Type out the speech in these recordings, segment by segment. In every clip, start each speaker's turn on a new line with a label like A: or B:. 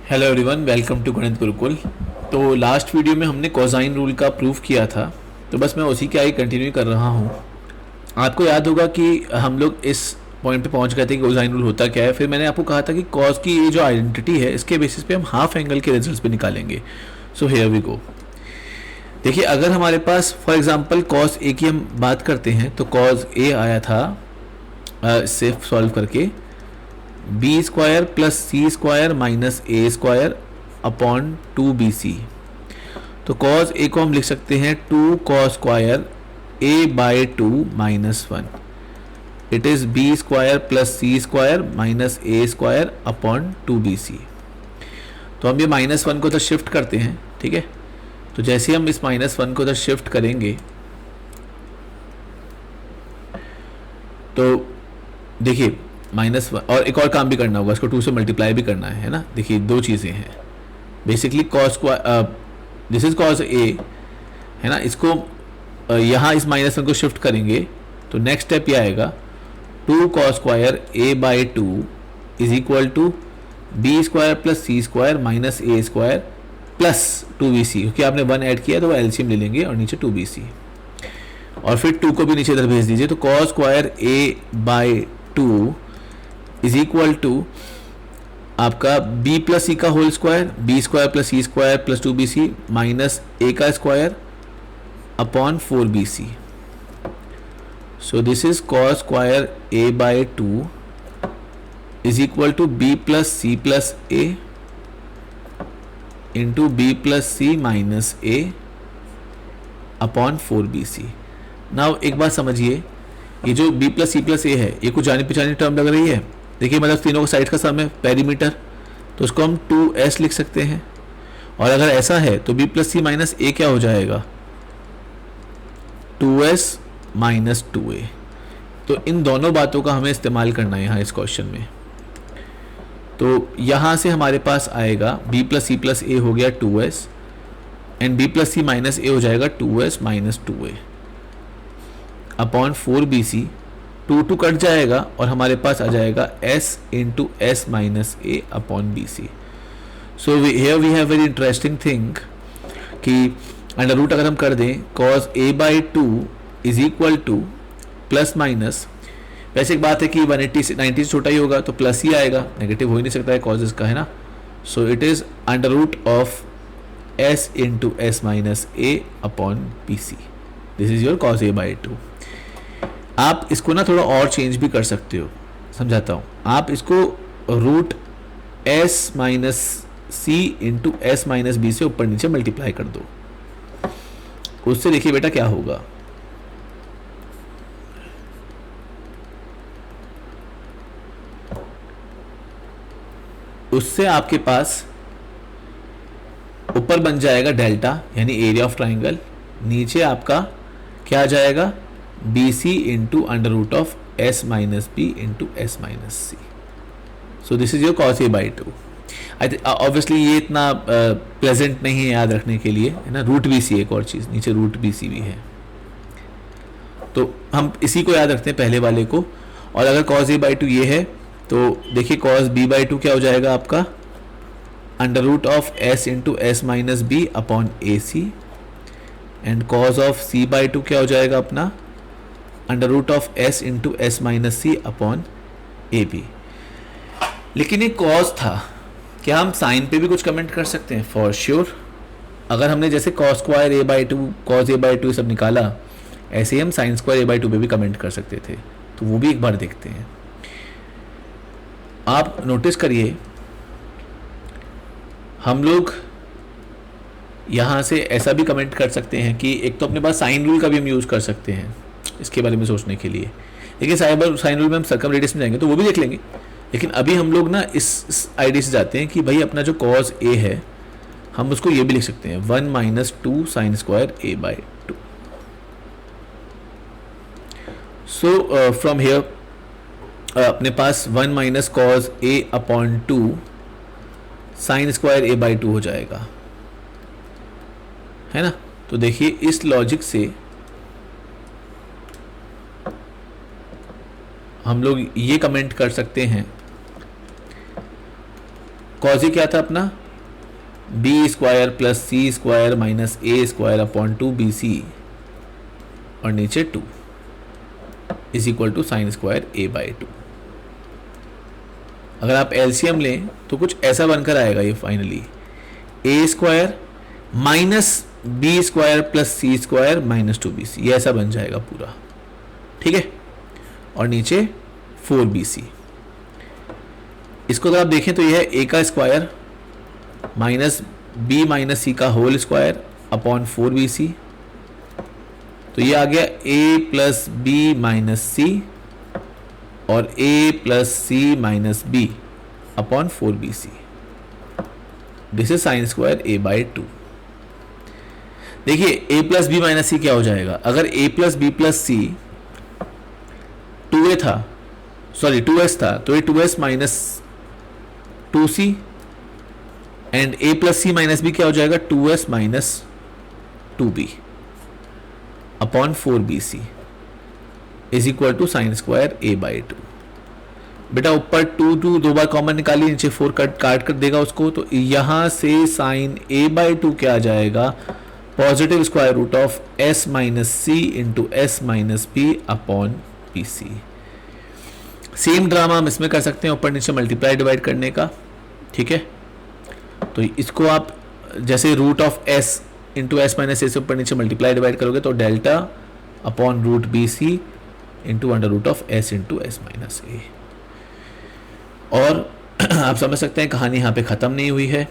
A: Hello everyone, welcome to गणित गुरुकुल। तो last video में हमने कोसाइन रूल का प्रूफ किया था, तो बस मैं उसी का ही कंटिन्यू कर रहा हूँ। आपको याद होगा कि हम लोग इस पॉइंट पे पहुँच गए थे कि कोसाइन रूल होता क्या है। फिर मैंने आपको कहा था कि कॉस की ये जो आइडेंटिटी है, इसके बेसिस पे हम हाफ एंगल के रिजल्ट्स भी निकालेंगे। So here we go. देखिए, अगर हमारे पास फॉर एग्जांपल कॉस ए की हम बात करते हैं, तो कॉस ए आया था इससे सॉल्व करके B square plus C square minus A square upon 2bc। तो कॉस ए को हम लिख सकते हैं 2 cos square A by 2 minus 1। It is B square plus C square minus A square upon 2bc। तो हम ये -1 को उधर शिफ्ट करते हैं, ठीक है। तो जैसे हम इस -1 को उधर शिफ्ट करेंगे तो देखिए -1, और एक और काम भी करना होगा, इसको 2 से मल्टीप्लाई भी करना है ना। देखिए दो चीज़ें हैं basically. This is cos A है ना, इसको यहाँ इस -1 को शिफ्ट करेंगे तो नेक्स्ट स्टेप ये आएगा 2 cos square A by 2 is equal to B square plus C square minus A square plus 2bc, क्योंकि आपने 1 ऐड किया तो वो एलसीएम ले लेंगे और नीचे 2bc, और फिर 2 को भी नीचे इधर भेज दीजिए। तो cos square A by 2 is equal to आपका बी प्लस सी का whole square, B square plus C square plus 2bc minus A का square upon 4bc। So this is cos square A by 2 is equal to B plus C plus A into B plus C minus A upon 4bc। Now एक बात समझिए, ये जो b plus C plus A है, ये कुछ जानी पहचानी टर्म लग रही है। देखिए मतलब तीनों का साइड का सम है पेरीमीटर, तो उसको हम 2s लिख सकते हैं। और अगर ऐसा है तो b प्लस सी माइनस ए क्या हो जाएगा, 2s माइनस 2a। तो इन दोनों बातों का हमें इस्तेमाल करना है यहाँ इस क्वेश्चन में। तो यहाँ से हमारे पास आएगा b plus C plus A हो गया 2s and b plus C minus A हो जाएगा 2s minus 2a upon 4bc। 2 cut जाएगा और हमारे पास आ जाएगा s into S minus A upon B C. So here we have very interesting thing कि अंडर रूट अगर हम कर दें cos A by 2 is equal to plus minus, वैसे एक बात है कि 180 से 90 से छोटा ही होगा तो प्लस ही आएगा, नेगेटिव हो ही नहीं सकता है कॉज इसका, है ना। So it is under root of s into S minus A upon B C. This is your cos A by 2। आप इसको ना थोड़ा और चेंज भी कर सकते हो, समझाता हूँ। आप इसको root s minus C into S minus B से ऊपर नीचे मल्टीप्लाई कर दो, उससे देखिए बेटा क्या होगा। उससे आपके पास ऊपर बन जाएगा डेल्टा यानी एरिया ऑफ ट्राइंगल, नीचे आपका क्या आ जाएगा B C into under root of S minus B into S minus C. So this is your cos A by 2। Obviously ये इतना प्लेजेंट नहीं है याद रखने के लिए, है ना। रूट बी सी एक और चीज़, नीचे रूट बी सी भी है, तो हम इसी को याद रखते हैं पहले वाले को। और अगर कॉस ए बाई 2 ये है तो देखिए कॉस बी बाई 2 क्या हो जाएगा आपका under root of S into S minus B upon A C, and cos of C by 2 क्या हो जाएगा अपना under root of S into S minus C upon A B. लेकिन एक कॉस था, क्या हम साइन पे भी कुछ कमेंट कर सकते हैं? For sure. अगर हमने जैसे cos square A by 2 cos A by 2 सब निकाला, ऐसे ही हम साइन स्क्वायर ए बाई 2 पे भी कमेंट कर सकते थे। तो वो भी एक बार देखते हैं। आप नोटिस करिए, हम लोग यहाँ से ऐसा भी कमेंट कर सकते हैं कि एक तो अपने पास साइन रूल का भी हम यूज़ कर सकते हैं इसके बारे में सोचने के लिए। लेकिन साइन रूल में हम सर्कम रेडियस में जाएंगे तो वो भी देख लेंगे। लेकिन अभी हम लोग ना इस आइडिया से जाते हैं कि भाई अपना जो कॉस ए है हम उसको ये भी लिख सकते हैं 1 minus 2 sign square A by 2। So from here अपने पास 1 minus cos A upon 2 sign square A by 2 हो जाएगा, है ना। तो देखिए इस लॉजिक से हम लोग ये कमेंट कर सकते हैं कॉज ए क्या था अपना, B square plus C square minus A square upon 2bc और नीचे 2 is equal to sine square A by 2। अगर आप एलसीएम लें तो कुछ ऐसा बनकर आएगा ये finally, A square minus B square plus C square minus 2bc, ये ऐसा बन जाएगा पूरा, ठीक है। और नीचे 4bc। इसको अगर आप देखें तो यह है ए का स्क्वायर माइनस बी माइनस सी का होल स्क्वायर अपॉन 4bc, तो ये आ गया a plus B minus C और a plus C minus B upon 4bc। This is sine square a by 2। देखिए a plus B minus C क्या हो जाएगा, अगर a plus B plus C 2a था, सॉरी 2s था, तो ये 2s minus 2c and a plus C minus B क्या हो जाएगा, 2s minus 2b upon 4bc is equal to sine square a by 2। बेटा ऊपर 2 दो बार कॉमन निकालिए, नीचे 4 काट कर देगा उसको, तो यहां से साइन a बाई 2 क्या आ जाएगा, positive square root of s minus C into S minus B upon P C. Same drama हम इसमें कर सकते हैं, ऊपर नीचे मल्टीप्लाई डिवाइड करने का, ठीक है। तो इसको आप जैसे root of s into S minus A से ऊपर नीचे मल्टीप्लाई डिवाइड करोगे तो delta upon root B C into under root of S into S minus A. और आप समझ सकते हैं कहानी यहाँ पे ख़त्म नहीं हुई है।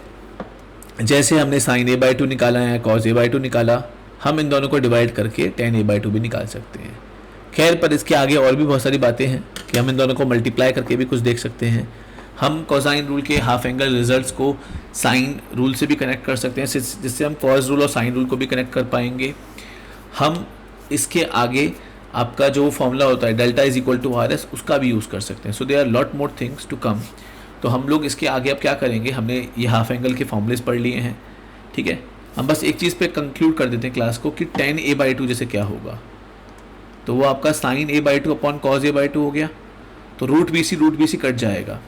A: जैसे हमने साइन ए बाई 2 निकाला है, कॉज ए बाई 2 निकाला, हम इन दोनों को डिवाइड करके टेन ए बाई 2 भी निकाल सकते हैं। खैर पर इसके आगे और भी बहुत सारी बातें हैं कि हम इन दोनों को मल्टीप्लाई करके भी कुछ देख सकते हैं। हम कोसाइन रूल के हाफ एंगल रिजल्ट्स को साइन रूल से भी कनेक्ट कर सकते हैं, जिससे हम कॉस रूल और साइन रूल को भी कनेक्ट कर पाएंगे। हम इसके आगे आपका जो फॉर्मूला होता है delta is equal to R S, उसका भी यूज़ कर सकते हैं। So there are lot more things to come. तो हम लोग इसके आगे अब क्या करेंगे, हमने ये हाफ एंगल के फॉर्मूलेस पढ़ लिए हैं, ठीक है। हम बस एक चीज़ पे कंक्लूड कर देते हैं क्लास को कि टेन ए बाई 2 जैसे क्या होगा, तो वो आपका sine A by 2 upon cos A by 2 हो गया। तो रूट बी सी कट जाएगा,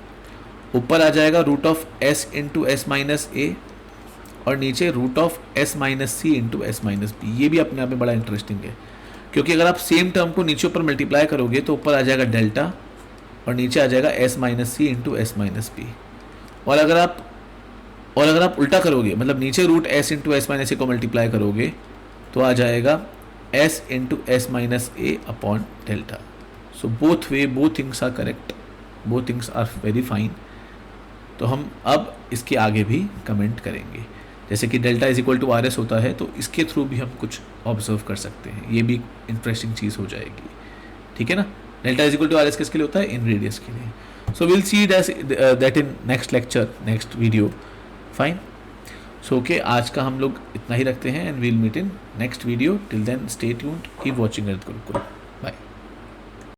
A: ऊपर आ जाएगा root of S into S minus A और नीचे root of S minus C into S minus B. ये भी अपने आप में बड़ा इंटरेस्टिंग है, क्योंकि अगर आप सेम टर्म को नीचे ऊपर मल्टीप्लाई करोगे तो ऊपर आ जाएगा डेल्टा और नीचे आ जाएगा S minus C into S minus B. और अगर आप उल्टा करोगे, मतलब नीचे root S into S minus A को मल्टीप्लाई करोगे तो आ जाएगा S into S minus A upon delta. So both way both things are correct, both things are very fine. तो हम अब इसके आगे भी कमेंट करेंगे, जैसे कि delta is equal to R S होता है तो इसके थ्रू भी हम कुछ ऑब्जर्व कर सकते हैं, ये भी इंटरेस्टिंग चीज़ हो जाएगी, ठीक है ना। Delta is equal to R S किसके लिए होता है, इन रेडियस के लिए। So will see that in next lecture, next video, fine. So okay, आज का हम लोग इतना ही रखते हैं and we'll meet in next video. Till then stay tuned, keep watching at Gurukul.